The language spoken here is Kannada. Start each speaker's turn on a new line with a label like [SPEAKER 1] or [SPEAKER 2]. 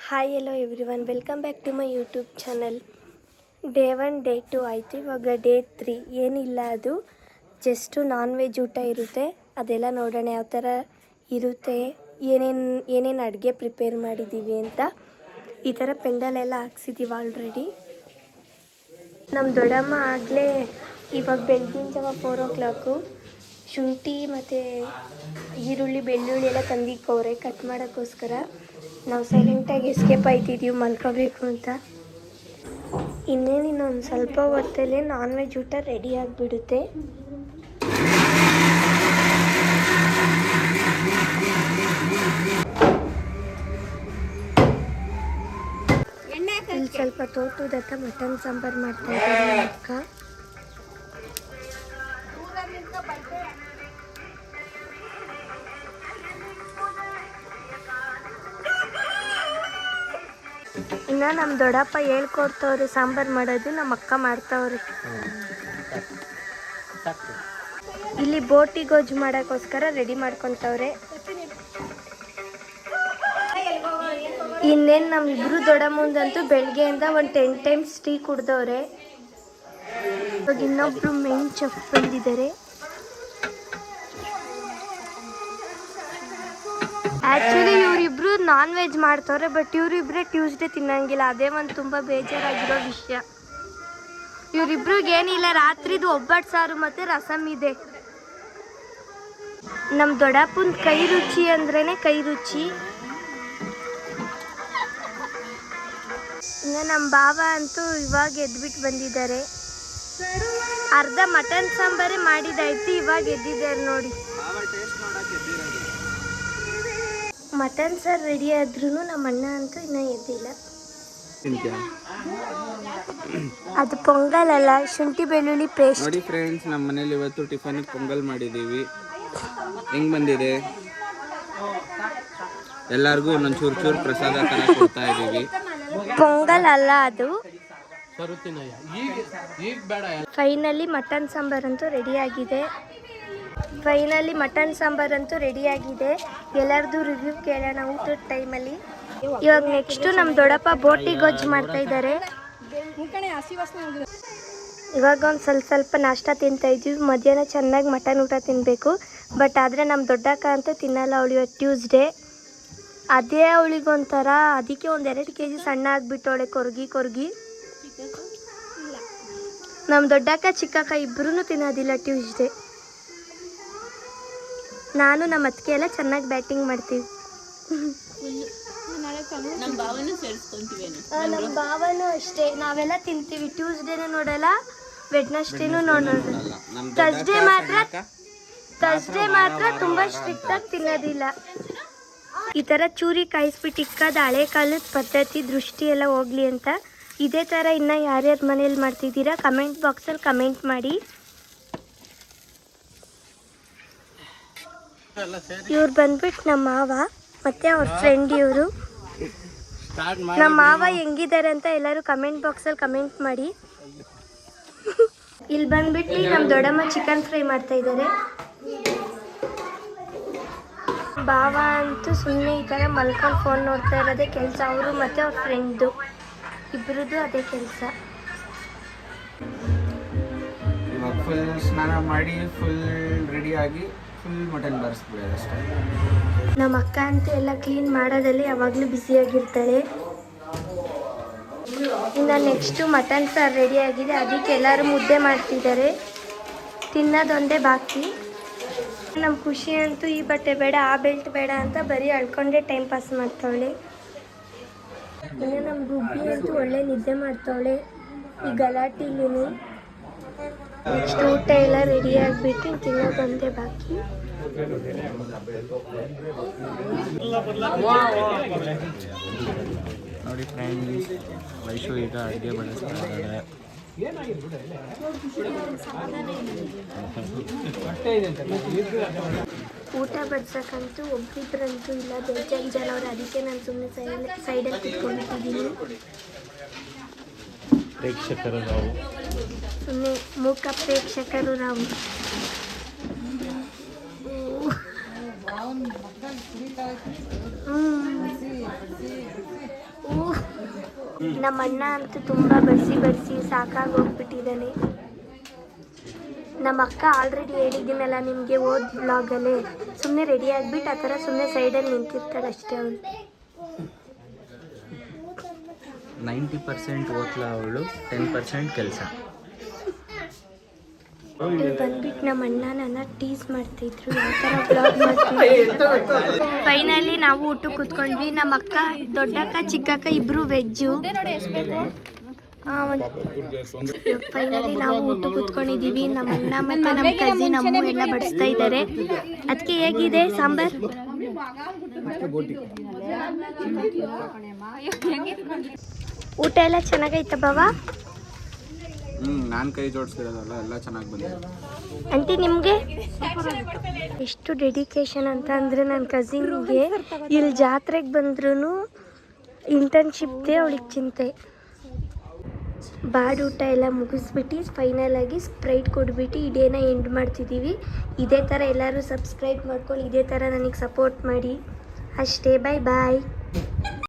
[SPEAKER 1] Hi hello everyone, welcome back to my YouTube channel. Day 1 day 2 ಆಯಿತು. ಇವಾಗ ಡೇ 3 ಏನಿಲ್ಲ, ಅದು ಜಸ್ಟು ನಾನ್ ವೆಜ್ ಊಟ ಇರುತ್ತೆ. ಅದೆಲ್ಲ ನೋಡೋಣ ಯಾವ ಥರ ಇರುತ್ತೆ, ಏನೇನು ಅಡುಗೆ ಪ್ರಿಪೇರ್ ಮಾಡಿದ್ದೀವಿ ಅಂತ. ಈ ಥರ ಪೆಂಡಲೆಲ್ಲ ಹಾಕ್ಸಿದ್ದೀವಿ ಆಲ್ರೆಡಿ. ನಮ್ಮ ದೊಡ್ಡಮ್ಮ ಆಗಲೇ ಇವಾಗ ಬೆಳಗಿನ ಜಾವ 4 o'clock ಶುಂಠಿ ಮತ್ತು ಈರುಳ್ಳಿ ಬೆಳ್ಳುಳ್ಳಿ ಎಲ್ಲ ತಂದಿಕ್ಕವ್ರೆ ಕಟ್ ಮಾಡೋಕ್ಕೋಸ್ಕರ. ನಾವು ಸೈಲೆಂಟಾಗಿ ಎಸ್ಕೇಪ್ ಆಯ್ತಿದ್ದೀವಿ ಮಲ್ಕೋಬೇಕು ಅಂತ. ಇನ್ನೊಂದು ಸ್ವಲ್ಪ ಹೊತ್ತಲ್ಲೇ ನಾನ್ ವೆಜ್ ಊಟ ರೆಡಿ ಆಗಿಬಿಡುತ್ತೆ. ಇಲ್ಲಿ ಸ್ವಲ್ಪ ತೋಟದ ಮಟನ್ ಸಾಂಬಾರು ಮಾಡ್ತಾ ಇದ್ದಾರೆ ಅಕ್ಕ. ಇನ್ನು ನಮ್ಮ ದೊಡ್ಡಪ್ಪ ಹೇಳ್ಕೊಡ್ತವ್ರೆ ಸಾಂಬಾರು ಮಾಡೋದು, ನಮ್ಮ ಅಕ್ಕ ಮಾಡ್ತಾವ್ರೆ. ಇಲ್ಲಿ ಬೋಟಿ ಗೊಜ್ಜು ಮಾಡೋಕ್ಕೋಸ್ಕರ ರೆಡಿ ಮಾಡ್ಕೊತವ್ರೆ. ಇನ್ನೇನು ನಮ್ಮಿಬ್ರು ದೊಡ್ಡಮ್ಮಂದಂತೂ ಬೆಳಗ್ಗೆಯಿಂದ ಒಂದು 10 times ಟೀ ಕುಡ್ದವ್ರೆ. ಇವಾಗ ಇನ್ನೊಬ್ರು ಮೇನ್ ಚೆಫ್ ಬಂದಿದ್ದಾರೆ. ಆ್ಯಕ್ಚುಲಿ ಇವರಿಬ್ರು ನಾನ್ ವೆಜ್ ಮಾಡ್ತವ್ರೆ, ಬಟ್ ಇವರಿಬ್ಬರೇ ಟ್ಯೂಸ್ಡೇ ತಿನ್ನಂಗಿಲ್ಲ. ಅದೇ ಒಂದು ತುಂಬ ಬೇಜಾರಾಗಿರೋ ವಿಷಯ. ಇವರಿಬ್ರಿಗೆ ಏನಿಲ್ಲ, ರಾತ್ರಿದು ಒಬ್ಬಟ್ಟು ಸಾರು ಮತ್ತು ರಸಮ್ ಇದೆ. ನಮ್ಮ ದೊಡ್ಡಪ್ಪನ ಕೈ ರುಚಿ ಅಂದ್ರೇ ಕೈ ರುಚಿ. ಇನ್ನು ನಮ್ಮ ಬಾವ ಅಂತೂ ಇವಾಗ ಎದ್ಬಿಟ್ಟು ಬಂದಿದ್ದಾರೆ. ಅರ್ಧ ಮಟನ್ ಸಾಂಬಾರೇ ಮಾಡಿದಾಯ್ತು, ಇವಾಗ ಎದ್ದಿದ್ದಾರೆ ನೋಡಿ. ಮಟನ್ ಸಾರು ರೆಡಿ ಆದ್ರೂ ನಮ್ಮ ಅಣ್ಣ ಅಂತೂ ಇನ್ನೂ ಎದ್ದಿಲ್ಲ. ಅದು ಪೊಂಗಲ್ ಅಲ್ಲ, ಶುಂಠಿ ಬೆಳ್ಳುಳ್ಳಿ ಪೇಸ್ಟ್.
[SPEAKER 2] ನೋಡಿ ಫ್ರೆಂಡ್ಸ್, ನಮ್ಮ ಮನೇಲಿ ಇವತ್ತು ಟಿಫನ್ಗೆ ಪೊಂಗಲ್ ಮಾಡಿದ್ದೀವಿ. ಹೆಂಗ್ ಬಂದಿದೆ? ಎಲ್ಲರಿಗೂ ಒಂದೊಂದು ಚೂರು ಪ್ರಸಾದ ತರ ಕೊಡ್ತಾ ಇದ್ದೀವಿ.
[SPEAKER 1] ಪೊಂಗಲ್ ಅಲ್ಲ ಅದು. ಫೈನಲಿ ಮಟನ್ ಸಾಂಬಾರಂತೂ ರೆಡಿಯಾಗಿದೆ. ಎಲ್ಲರದು ರಿವ್ಯೂ ಕೇಳೋಣ ಊಟದ ಟೈಮಲ್ಲಿ. ಇವಾಗ ನೆಕ್ಸ್ಟು ನಮ್ಮ ದೊಡ್ಡಪ್ಪ ಬೋಟಿ ಗೊಜ್ಜು ಮಾಡ್ತಾ ಇದ್ದಾರೆ. ಇವಾಗ ಒಂದು ಸ್ವಲ್ಪ ನಾಷ್ಟ ತಿಂತಾ ಇದ್ವಿ. ಮಧ್ಯಾಹ್ನ ಚೆನ್ನಾಗಿ ಮಟನ್ ಊಟ ತಿನ್ನಬೇಕು. ಬಟ್ ಆದರೆ ನಮ್ಮ ದೊಡ್ಡಕ್ಕ ಅಂತೂ ತಿನ್ನಲ್ಲ. ಅವಳು ಇವತ್ತು ಟ್ಯೂಸ್ಡೇ. ಅದೇ ಅವಳಿಗೊಂಥರ, ಅದಕ್ಕೆ ಒಂದು 2 kg ಸಣ್ಣ ಆಗಿಬಿಟ್ಟವಳೆ ಕೊರ್ಗಿ. ನಮ್ಮ ದೊಡ್ಡಕ್ಕ ಚಿಕ್ಕಕ್ಕ ಇಬ್ಬರೂ ತಿನ್ನೋದಿಲ್ಲ ಟ್ಯೂಸ್ಡೇ. ನಾನು ನಮ್ಮ ಅತ್ತಿಗೆ ಎಲ್ಲ ಚೆನ್ನಾಗಿ ಬ್ಯಾಟಿಂಗ್ ಮಾಡ್ತೀವಿ. ನಮ್ಮ ಭಾವನೂ ಅಷ್ಟೇ, ನಾವೆಲ್ಲ ತಿಂತೀವಿ. ಟ್ಯೂಸ್ಡೇನೂ ನೋಡಲ್ಲ, ವೆಡ್ನೆಸ್ಡೇನೂ ನೋಡೋದು. ಥರ್ಸ್ಡೇ ಮಾತ್ರ ತುಂಬ ಸ್ಟ್ರಿಕ್ಟಾಗಿ ತಿನ್ನೋದಿಲ್ಲ. ಈ ಥರ ಚೂರಿ ಕಾಯಿಸ್ಬಿಟ್ಟು ಇಕ್ಕೋದು ಹಳೆ ಕಾಲದ ಪದ್ಧತಿ, ದೃಷ್ಟಿ ಎಲ್ಲ ಹೋಗಲಿ ಅಂತ. ಇದೇ ಥರ ಇನ್ನೂ ಯಾರ್ಯಾರ ಮನೇಲಿ ಮಾಡ್ತಿದ್ದೀರಾ ಕಮೆಂಟ್ ಬಾಕ್ಸಲ್ಲಿ ಕಮೆಂಟ್ ಮಾಡಿ. ಇವ್ರು ಬಂದ್ಬಿಟ್ಟು ನಮ್ಮ ಮಾವ ಮತ್ತು ಅವ್ರ ಫ್ರೆಂಡ್. ಇವರು ನಮ್ಮ ಮಾವ ಹೆಂಗಿದ್ದಾರೆ ಅಂತ ಎಲ್ಲರೂ ಕಮೆಂಟ್ ಬಾಕ್ಸಲ್ಲಿ ಕಮೆಂಟ್ ಮಾಡಿ. ಇಲ್ಲಿ ಬಂದ್ಬಿಟ್ಟು ನಮ್ಮ ದೊಡ್ಡಮ್ಮ ಚಿಕನ್ ಫ್ರೈ ಮಾಡ್ತಾ ಇದ್ದಾರೆ. ಬಾವ ಅಂತೂ ಸುಮ್ಮನೆ ಈ ಥರ ಮಲ್ಕೊಂಡು ಫೋನ್ ನೋಡ್ತಾ ಇರೋದೇ ಕೆಲಸ. ಅವರು ಮತ್ತು ಅವ್ರ ಫ್ರೆಂಡ್ದು ಇಬ್ಬರದ್ದು ಅದೇ ಕೆಲಸ.
[SPEAKER 2] ಇವಾಗ ಫುಲ್ ಸ್ನಾನ ಮಾಡಿ ಫುಲ್ ರೆಡಿಯಾಗಿ ಫುಲ್ ಮಟನ್ ಬರೆಸ್ಬಿಡೋದು ಅಷ್ಟೇ.
[SPEAKER 1] ನಮ್ಮ ಅಕ್ಕ ಅಂತೂ ಎಲ್ಲ ಕ್ಲೀನ್ ಮಾಡೋದಲ್ಲಿ ಯಾವಾಗಲೂ ಬ್ಯುಸಿಯಾಗಿರ್ತಾಳೆ. ಇನ್ನು ನೆಕ್ಸ್ಟು ಮಟನ್ ಸಾರು ರೆಡಿ ಆಗಿದೆ. ಅದಕ್ಕೆ ಎಲ್ಲರೂ ಮುದ್ದೆ ಮಾಡ್ತಿದ್ದಾರೆ. ತಿನ್ನೋದೊಂದೇ ಬಾಕಿ. ನಮ್ಮ ಖುಷಿ ಅಂತೂ ಈ ಬಟ್ಟೆ ಬೇಡ, ಆ ಬೆಲ್ಟ್ ಬೇಡ ಅಂತ ಬರೀ ಅಳ್ಕೊಂಡೇ ಟೈಮ್ ಪಾಸ್ ಮಾಡ್ತಾವಳೆ. ಇನ್ನು ನಮ್ಮ ಗುಬ್ಬಿ ಅಂತೂ ಒಳ್ಳೆ ನಿದ್ದೆ ಮಾಡ್ತಾವಳೆ ಈ ಗಲಾಟಿಲೂ. ನೆಕ್ಸ್ಟ್ ಊಟ ಎಲ್ಲ ರೆಡಿ ಆಗಿಬಿಟ್ಟು ತಿನ್ನೋದೊಂದೇ ಬಾಕಿ.
[SPEAKER 2] ನೋಡಿ ಫ್ರೆಂಡ್ಸ್, ವೈಶು ಈಗ ಅಡುಗೆ ಬಡಿಸ್ತಾ ಇದ್ದಾರೆ.
[SPEAKER 1] ಊಟ ಬಡ್ಸಕ್ಕಂತೂ ಒಬ್ರಿಬ್ರಂತೂ ಇಲ್ಲ, ಬೇಜಾನ್ ಜನ ಅವ್ರು. ಅದಕ್ಕೆ ನಾನು ಸುಮ್ಮನೆ ಸೈಡಲ್ಲಿ ಕುತ್ಕೊಂಡಿದ್ದೀನಿ.
[SPEAKER 2] ಪ್ರೇಕ್ಷಕರು ನಾವು,
[SPEAKER 1] ಸುಮ್ಮನೆ ಮೂಕ ಪ್ರೇಕ್ಷಕರು ನಾವು. ನಮ್ಮ ಅಣ್ಣ ಅಂತೂ ತುಂಬ ಬಡಿಸಿ ಸಾಕಾಗಿ ಹೋಗ್ಬಿಟ್ಟಿದ್ದಾನೆ. ನಮ್ಮ ಅಕ್ಕ ಆಲ್ರೆಡಿ ಹೇಳಿದ್ದೀನಲ್ಲ ನಿಮಗೆ ಓದ್ ಬ್ಲಾಗಲ್ಲಿ, ಸುಮ್ಮನೆ ರೆಡಿ ಆಗಿಬಿಟ್ಟು ಆ ಥರ ಸುಮ್ಮನೆ ಸೈಡಲ್ಲಿ ನಿಂತಿರ್ತಾಳೆ ಅಷ್ಟೇ ಅವಳು.
[SPEAKER 3] 90% ಓದ್ಲ ಅವಳು, 10% ಕೆಲಸ.
[SPEAKER 1] ಇಲ್ಲಿ ಬಂದ್ಬಿಟ್ಟು ನಮ್ಮ ಅಣ್ಣ ನನ್ನ ಟೀಸ್ ಮಾಡ್ತಿದ್ರು, ಯಾವ ಥರ ಬ್ಲಾಗ್ ಮಾಡ್ತಿದ್ರು. ಫೈನಲಿ ನಾವು ಊಟಕ್ಕೆ ಕೂತ್ಕೊಂಡ್ವಿ. ನಮ್ಮ ಅಕ್ಕ, ದೊಡ್ಡಕ್ಕ, ಚಿಕ್ಕಕ್ಕ ಇಬ್ಬರು ವೆಜ್ಜು. ಫೈನಲಿ ನಾವು ಊಟ ಕೂತ್ಕೊಂಡಿದ್ದೀವಿ. ನಮ್ಮ ಅಣ್ಣ ಮತ್ತು ನಮ್ಮ ಕಸಿನ್ ಅಮ್ಮ ಎಲ್ಲ ಬಡಿಸ್ತಾ ಇದ್ದಾರೆ. ಅದಕ್ಕೆ ಹೇಗಿದೆ ಸಾಂಬಾರ್? ಊಟ ಎಲ್ಲ ಚೆನ್ನಾಗೈತ ಬಾವ?
[SPEAKER 2] ನಾನು ಕೈ ಜೋಡಿಸ್ತಿರೋದಲ್ಲ, ಎಲ್ಲ ಚೆನ್ನಾಗಿ ಬಂದಿದೆ.
[SPEAKER 1] ಆಂಟಿ ನಿಮಗೆ ಎಷ್ಟು ಡೆಡಿಕೇಶನ್ ಅಂತ ಅಂದರೆ, ನನ್ನ ಕಸಿನ್ಗೆ ಇಲ್ಲಿ ಜಾತ್ರೆಗೆ ಬಂದ್ರೂ ಇಂಟರ್ನ್ಶಿಪ್ದೇ ಅವಳಿಗೆ ಚಿಂತೆ. ಬಾಡ್ ಊಟ ಎಲ್ಲ ಮುಗಿಸ್ಬಿಟ್ಟು ಫೈನಲಾಗಿ ಸ್ಪ್ರೈಟ್ ಕೊಟ್ಬಿಟ್ಟು ಈ ಡೇನ ಎಂಡ್ ಮಾಡ್ತಿದ್ದೀವಿ. ಇದೇ ಥರ ಎಲ್ಲರೂ ಸಬ್ಸ್ಕ್ರೈಬ್ ಮಾಡ್ಕೊಳ್ಳಿ, ಇದೇ ಥರ ನನಗೆ ಸಪೋರ್ಟ್ ಮಾಡಿ. ಅಷ್ಟೇ, ಬಾಯ್ ಬಾಯ್.